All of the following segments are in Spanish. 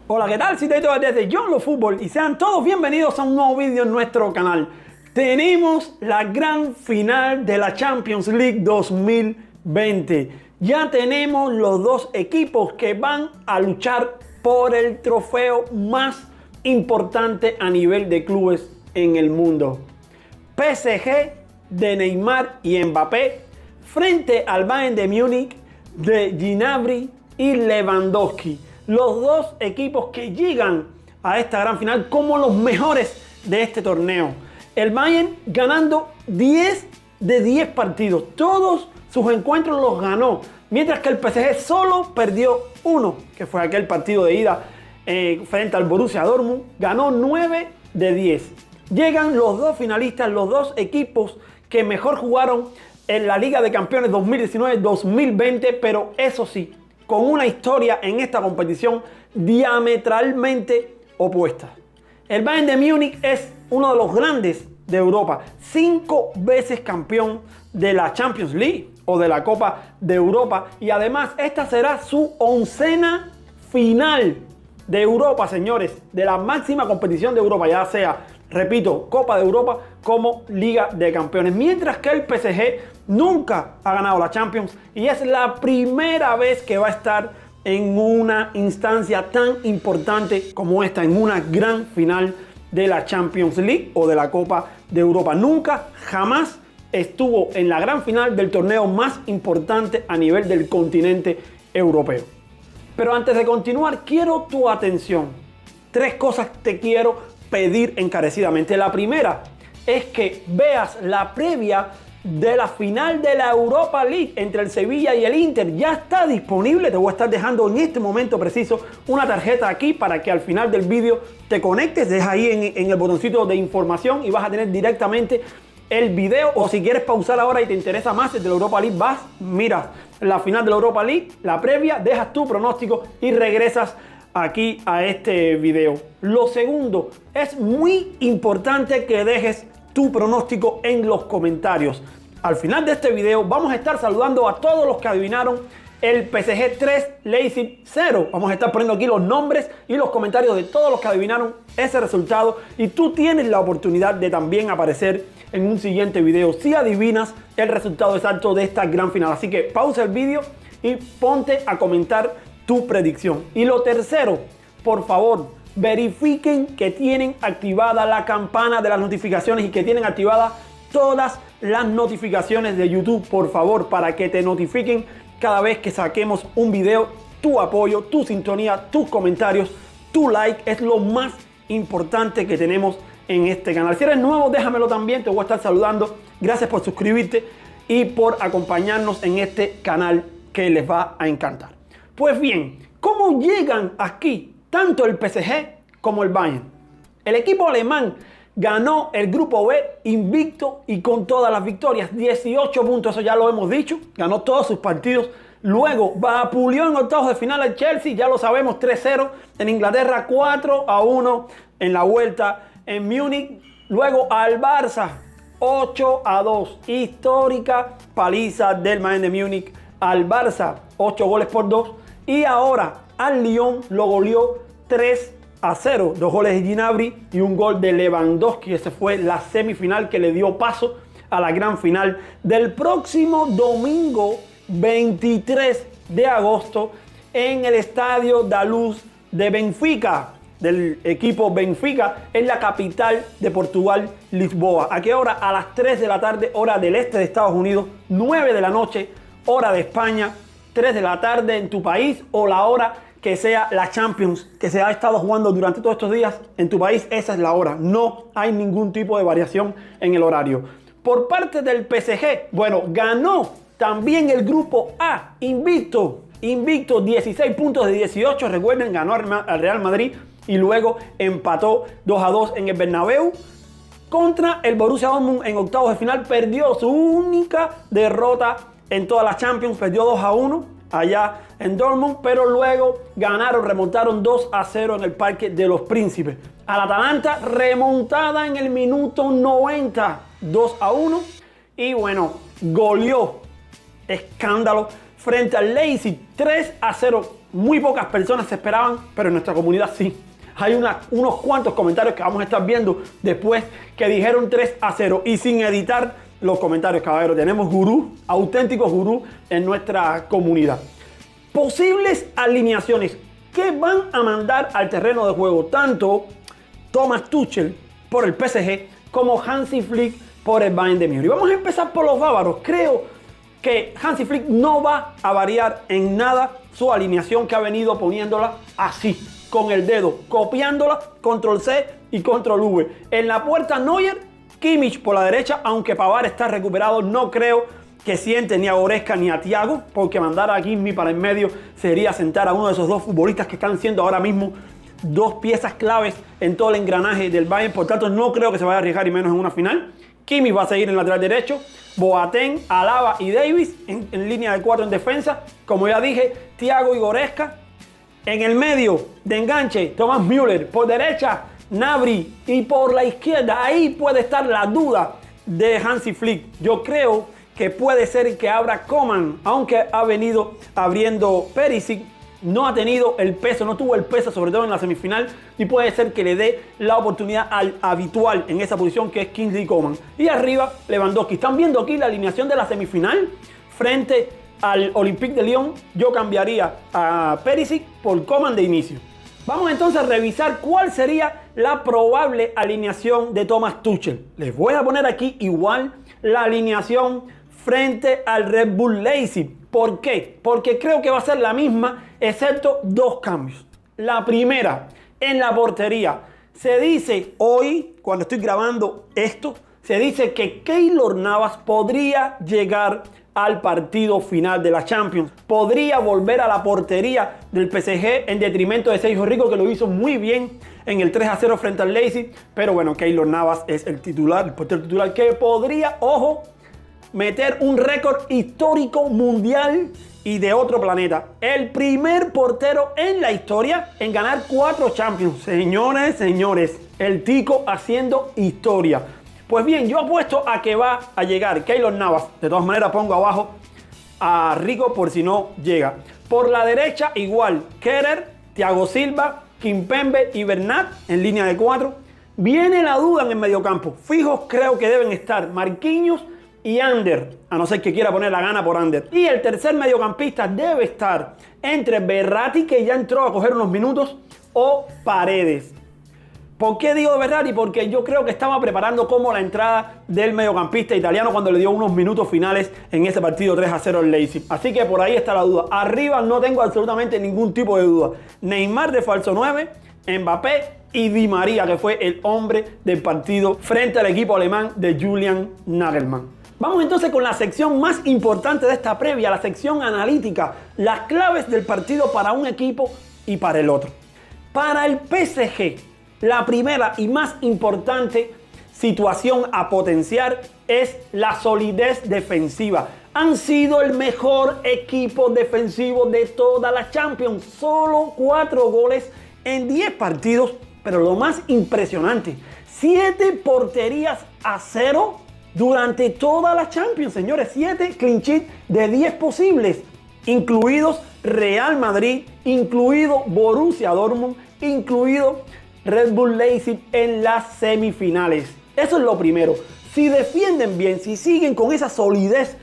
Hola, ¿qué tal? Si te doy desde John Lo Fútbol y sean todos bienvenidos a un nuevo vídeo en nuestro canal. Tenemos la gran final de la Champions League 2020. Ya tenemos los dos equipos que van a luchar por el trofeo más importante a nivel de clubes en el mundo. PSG de Neymar y Mbappé frente al Bayern de Múnich de Gnabry y Lewandowski. Los dos equipos que llegan a esta gran final como los mejores de este torneo. El Bayern ganando 10 de 10 partidos. Todos sus encuentros los ganó. Mientras que el PSG solo perdió uno, que fue aquel partido de ida frente al Borussia Dortmund. Ganó 9 de 10. Llegan los dos finalistas, los dos equipos que mejor jugaron en la Liga de Campeones 2019-2020. Pero eso sí, con una historia en esta competición diametralmente opuesta. El Bayern de Múnich es uno de los grandes de Europa, 5 veces campeón de la Champions League o de la Copa de Europa, y además esta será su 11ª final de Europa, señores, de la máxima competición de Europa, ya sea, repito, Copa de Europa como Liga de Campeones. Mientras que el PSG nunca ha ganado la Champions y es la primera vez que va a estar en una instancia tan importante como esta, en una gran final de la Champions League o de la Copa de Europa. Nunca, jamás estuvo en la gran final del torneo más importante a nivel del continente europeo. Pero antes de continuar, quiero tu atención. 3 cosas te quiero pedir encarecidamente. La primera es que veas la previa de la final de la Europa League entre el Sevilla y el Inter. Ya está disponible. Te voy a estar dejando en este momento preciso una tarjeta aquí para que al final del vídeo te conectes. Deja ahí en el botoncito de información y vas a tener directamente el video. O si quieres pausar ahora y te interesa más el de la Europa League, vas, mira la final de la Europa League, la previa, dejas tu pronóstico y regresas aquí a este video. Lo segundo, es muy importante que dejes tu pronóstico en los comentarios. Al final de este video vamos a estar saludando a todos los que adivinaron el PSG 3, Leipzig 0. Vamos a estar poniendo aquí los nombres y los comentarios de todos los que adivinaron ese resultado, y tú tienes la oportunidad de también aparecer en un siguiente video si adivinas el resultado exacto de esta gran final. Así que pausa el vídeo y ponte a comentar tu predicción. Y lo tercero, por favor, verifiquen que tienen activada la campana de las notificaciones y que tienen activadas todas las notificaciones de YouTube, por favor, para que te notifiquen cada vez que saquemos un video. Tu apoyo, tu sintonía, tus comentarios, tu like es lo más importante que tenemos en este canal. Si eres nuevo, déjamelo también, te voy a estar saludando. Gracias por suscribirte y por acompañarnos en este canal que les va a encantar. Pues bien, ¿cómo llegan aquí tanto el PSG como el Bayern? El equipo alemán ganó el grupo B invicto y con todas las victorias, 18 puntos, eso ya lo hemos dicho, ganó todos sus partidos. Luego vapuleó en octavos de final al Chelsea, ya lo sabemos, 3-0. En Inglaterra 4-1 en la vuelta en Múnich. Luego al Barça 8-2, histórica paliza del Bayern de Múnich al Barça, 8-2. Y ahora al Lyon lo goleó 3-0, 2 goles de Gnabry y un gol de Lewandowski. Esa fue la semifinal que le dio paso a la gran final del próximo domingo 23 de agosto en el Estadio da Luz de Benfica, del equipo Benfica, en la capital de Portugal, Lisboa. ¿A qué hora? A las 3 de la tarde, hora del este de Estados Unidos, 9 de la noche, hora de España, 3 de la tarde en tu país, o la hora que sea la Champions que se ha estado jugando durante todos estos días en tu país. Esa es la hora, no hay ningún tipo de variación en el horario. Por parte del PSG, bueno, ganó también el grupo A, invicto, 16 puntos de 18, recuerden, ganó al Real Madrid y luego empató 2-2 en el Bernabéu contra el Borussia Dortmund en octavos de final. Perdió su única derrota en todas las Champions, perdió 2-1 allá en Dortmund, pero luego ganaron, remontaron 2-0 en el Parque de los Príncipes. Al Atalanta, remontada en el minuto 90, 2-1, y bueno, goleó, escándalo, frente al Leipzig, 3-0. Muy pocas personas se esperaban, pero en nuestra comunidad sí. Hay unos cuantos comentarios que vamos a estar viendo después que dijeron 3-0 y sin editar los comentarios, caballero. Tenemos gurú, auténticos gurú en nuestra comunidad. Posibles alineaciones que van a mandar al terreno de juego tanto Thomas Tuchel por el PSG como Hansi Flick por el Bayern de Múnich. Vamos a empezar por los bávaros. Creo que Hansi Flick no va a variar en nada su alineación que ha venido poniéndola así, con el dedo, copiándola, control C y control V. En la puerta Neuer, Kimmich por la derecha, aunque Pavard está recuperado, no creo que siente ni a Goretzka ni a Thiago, porque mandar a Kimmich para el medio sería sentar a uno de esos dos futbolistas que están siendo ahora mismo dos piezas claves en todo el engranaje del Bayern. Por tanto, no creo que se vaya a arriesgar y menos en una final. Kimmich va a seguir en el lateral derecho, Boateng, Alaba y Davis en línea de 4 en defensa. Como ya dije, Thiago y Goretzka. En el medio de enganche, Thomas Müller. Por derecha, Gnabry. Y por la izquierda, ahí puede estar la duda de Hansi Flick. Yo creo que puede ser que abra Coman, aunque ha venido abriendo Perisic. No ha tenido el peso, no tuvo el peso, sobre todo en la semifinal, y puede ser que le dé la oportunidad al habitual en esa posición, que es Kingsley Coman. Y arriba, Lewandowski. Están viendo aquí la alineación de la semifinal frente al Olympique de Lyon. Yo cambiaría a Perisic por Coman de inicio. Vamos entonces a revisar cuál sería la probable alineación de Thomas Tuchel. Les voy a poner aquí igual la alineación frente al Red Bull Leipzig. ¿Por qué? Porque creo que va a ser la misma, excepto dos cambios. La primera, en la portería. Se dice hoy, cuando estoy grabando esto, se dice que Keylor Navas podría llegar al partido final de la Champions. Podría volver a la portería del PSG en detrimento de Sergio Rico, que lo hizo muy bien en el 3-0 frente al Leipzig. Pero bueno, Keylor Navas es el titular, el portero titular, que podría, ojo, meter un récord histórico mundial y de otro planeta. El primer portero en la historia en ganar 4 Champions. Señores, el tico haciendo historia. Pues bien, yo apuesto a que va a llegar Keylor Navas. De todas maneras, pongo abajo a Rico por si no llega. Por la derecha, igual, Kehrer, Thiago Silva, Kimpembe y Bernat en línea de 4. Viene la duda en el mediocampo. Fijos creo que deben estar Marquinhos y Ander, a no ser que quiera poner la gana por Ander. Y el tercer mediocampista debe estar entre Verratti, que ya entró a coger unos minutos, o Paredes. ¿Por qué digo Verratti? Porque yo creo que estaba preparando como la entrada del mediocampista italiano cuando le dio unos minutos finales en ese partido 3-0 al Leipzig. Así que por ahí está la duda. Arriba no tengo absolutamente ningún tipo de duda. Neymar de falso 9, Mbappé y Di María, que fue el hombre del partido frente al equipo alemán de Julian Nagelsmann. Vamos entonces con la sección más importante de esta previa, la sección analítica, las claves del partido para un equipo y para el otro. Para el PSG, la primera y más importante situación a potenciar es la solidez defensiva. Han sido el mejor equipo defensivo de toda la Champions. Solo 4 goles en 10 partidos, pero lo más impresionante, 7 porterías a 0 durante toda la Champions, señores. 7 clean sheet de 10 posibles, incluidos Real Madrid, incluido Borussia Dortmund, incluido Red Bull Leipzig en las semifinales. Eso es lo primero. Si defienden bien, si siguen con esa solidez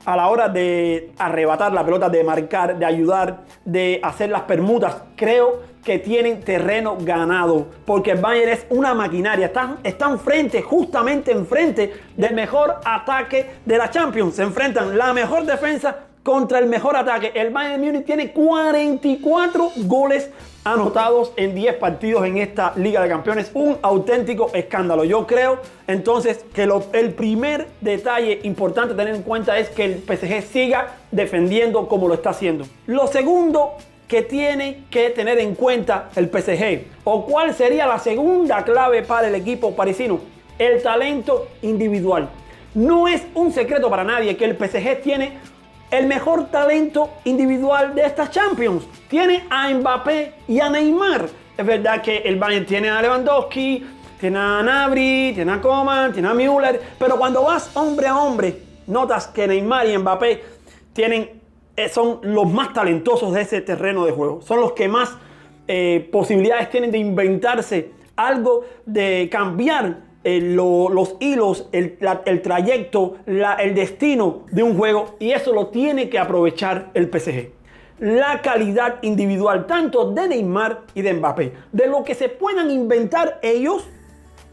a la hora de arrebatar la pelota, de marcar, de ayudar, de hacer las permutas, creo que tienen terreno ganado, porque el Bayern es una maquinaria. Están justamente enfrente del mejor ataque de la Champions. Se enfrentan la mejor defensa contra el mejor ataque. El Bayern de Múnich tiene 44 goles anotados en 10 partidos en esta Liga de Campeones. Un auténtico escándalo. Yo creo entonces que el primer detalle importante a tener en cuenta es que el PSG siga defendiendo como lo está haciendo. Lo segundo que tiene que tener en cuenta el PSG, o cuál sería la segunda clave para el equipo parisino, el talento individual. No es un secreto para nadie que el PSG tiene el mejor talento individual de estas Champions. Tiene a Mbappé y a Neymar. Es verdad que el Bayern tiene a Lewandowski, tiene a Gnabry, tiene a Coman, tiene a Müller, pero cuando vas hombre a hombre, notas que Neymar y Mbappé tienen son los más talentosos de ese terreno de juego. Son los que más posibilidades tienen de inventarse algo, de cambiar los hilos, el trayecto, el destino de un juego. Y eso lo tiene que aprovechar el PSG. La calidad individual tanto de Neymar y de Mbappé, de lo que se puedan inventar ellos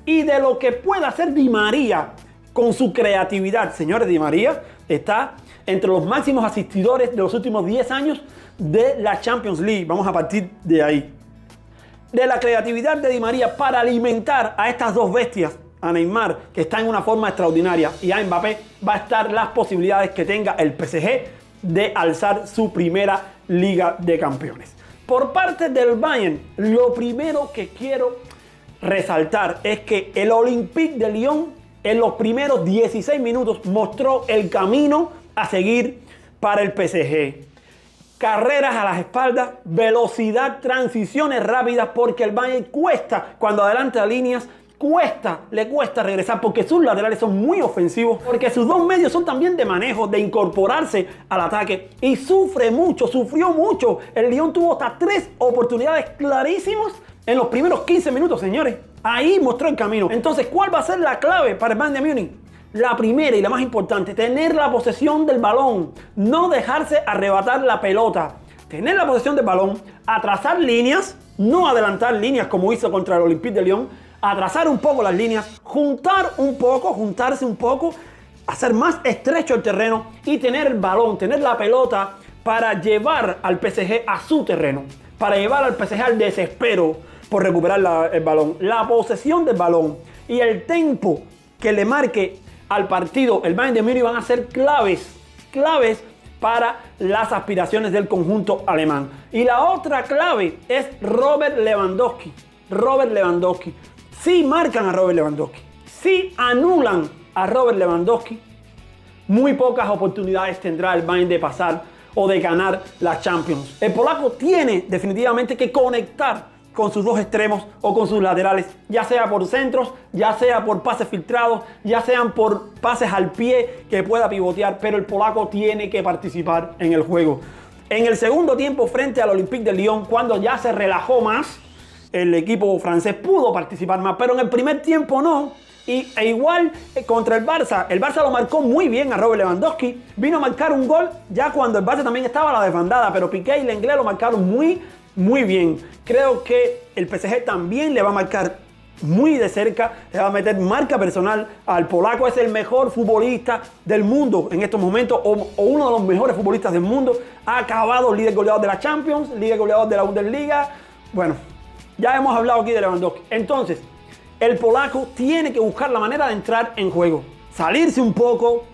y de lo que pueda hacer Di María con su creatividad. Señores, Di María está entre los máximos asistidores de los últimos 10 años de la Champions League. Vamos a partir de ahí. De la creatividad de Di María para alimentar a estas dos bestias, a Neymar, que está en una forma extraordinaria, y a Mbappé, va a estar las posibilidades que tenga el PSG de alzar su primera Liga de Campeones. Por parte del Bayern, lo primero que quiero resaltar es que el Olympique de Lyon en los primeros 16 minutos mostró el camino a seguir para el PSG. Carreras a las espaldas, velocidad, transiciones rápidas, porque el Bayern cuesta, cuando adelanta líneas, le cuesta regresar, porque sus laterales son muy ofensivos, porque sus dos medios son también de manejo, de incorporarse al ataque, y sufrió mucho. El Lyon tuvo hasta 3 oportunidades clarísimas en los primeros 15 minutos, señores. Ahí mostró el camino. Entonces, ¿cuál va a ser la clave para el Bayern de Múnich? La primera y la más importante, tener la posesión del balón, no dejarse arrebatar la pelota, tener la posesión del balón, atrasar líneas, no adelantar líneas como hizo contra el Olympique de Lyon, atrasar un poco las líneas, juntarse un poco, hacer más estrecho el terreno y tener el balón, tener la pelota para llevar al PSG a su terreno, para llevar al PSG al desespero por recuperar el balón. La posesión del balón y el tiempo que le marque al partido el Bayern de Múnich van a ser claves para las aspiraciones del conjunto alemán. Y la otra clave es Robert Lewandowski. Si marcan a Robert Lewandowski, si anulan a Robert Lewandowski, muy pocas oportunidades tendrá el Bayern de pasar o de ganar la Champions. El polaco tiene definitivamente que conectar con sus dos extremos o con sus laterales, ya sea por centros, ya sea por pases filtrados, ya sean por pases al pie que pueda pivotear, pero el polaco tiene que participar en el juego. En el segundo tiempo, frente al Olympique de Lyon, cuando ya se relajó más, el equipo francés pudo participar más, pero en el primer tiempo no. E igual contra el Barça lo marcó muy bien a Robert Lewandowski, vino a marcar un gol ya cuando el Barça también estaba a la desbandada, pero Piqué y Lenglet lo marcaron muy bien. Creo que el PSG también le va a marcar muy de cerca, le va a meter marca personal al polaco. Es el mejor futbolista del mundo en estos momentos, o uno de los mejores futbolistas del mundo. Ha acabado líder goleador de la Champions, líder goleador de la Bundesliga. Bueno, ya hemos hablado aquí de Lewandowski. Entonces, el polaco tiene que buscar la manera de entrar en juego, salirse un poco,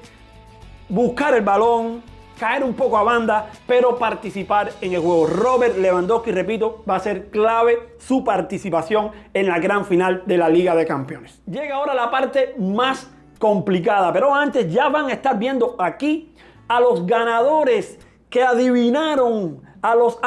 buscar el balón, caer un poco a banda, pero participar en el juego. Robert Lewandowski, repito, va a ser clave su participación en la gran final de la Liga de Campeones. Llega ahora la parte más complicada, pero antes ya van a estar viendo aquí a los ganadores que adivinaron, a los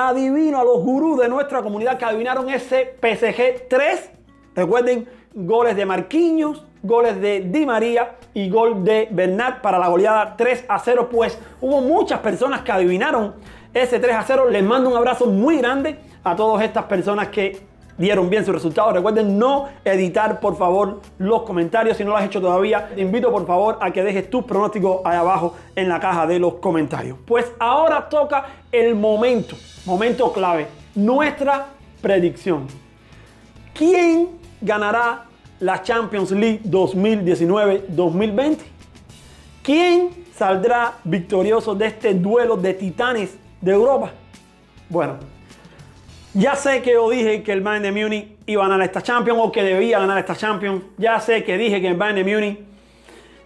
gurús de nuestra comunidad que adivinaron ese PSG 3. Recuerden, goles de Marquinhos, goles de Di María y gol de Bernat para la goleada 3-0. Pues hubo muchas personas que adivinaron ese 3-0. Les mando un abrazo muy grande a todas estas personas que dieron bien sus resultados. Recuerden no editar, por favor, los comentarios si no lo has hecho todavía. Te invito, por favor, a que dejes tus pronósticos ahí abajo en la caja de los comentarios. Pues ahora toca el momento clave, nuestra predicción. ¿Quién ganará la Champions League 2019-2020? ¿Quién saldrá victorioso de este duelo de titanes de Europa? Bueno, ya sé que yo dije que el Bayern de Múnich iba a ganar esta Champions, o que debía ganar esta Champions. Ya sé que dije que el Bayern de Múnich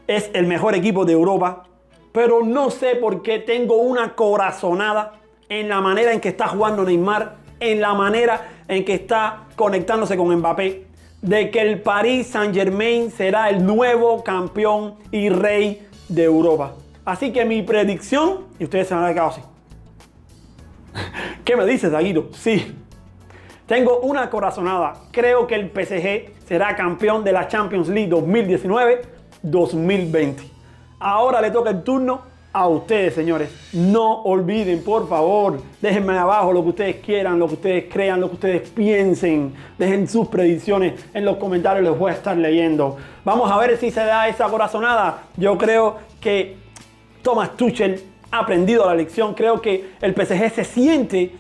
es el mejor equipo de Europa, pero no sé por qué tengo una corazonada en la manera en que está jugando Neymar, en la manera en que está conectándose con Mbappé, de que el Paris Saint-Germain será el nuevo campeón y rey de Europa. Así que mi predicción, y ustedes se van a quedar así. ¿Qué me dices, Daguito? Sí, tengo una corazonada. Creo que el PSG será campeón de la Champions League 2019-2020. Ahora le toca el turno a ustedes, señores. No olviden, por favor, déjenme abajo lo que ustedes quieran, lo que ustedes crean, lo que ustedes piensen. Dejen sus predicciones en los comentarios, los voy a estar leyendo. Vamos a ver si se da esa corazonada. Yo creo que Thomas Tuchel ha aprendido la lección. Creo que el PSG se siente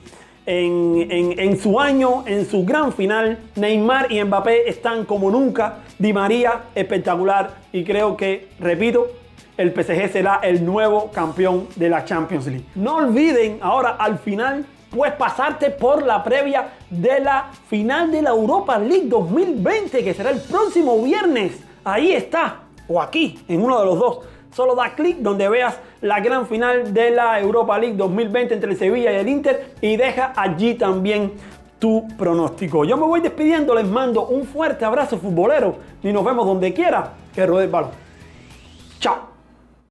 en su año, en su gran final. Neymar y Mbappé están como nunca. Di María, espectacular. Y creo que, repito, el PSG será el nuevo campeón de la Champions League. No olviden ahora al final, pues pasarte por la previa de la final de la Europa League 2020, que será el próximo viernes. Ahí está, o aquí, en uno de los dos. Solo da clic donde veas la gran final de la Europa League 2020 entre el Sevilla y el Inter y deja allí también tu pronóstico. Yo me voy despidiendo, les mando un fuerte abrazo futbolero y nos vemos donde quiera que ruede el balón. Chao.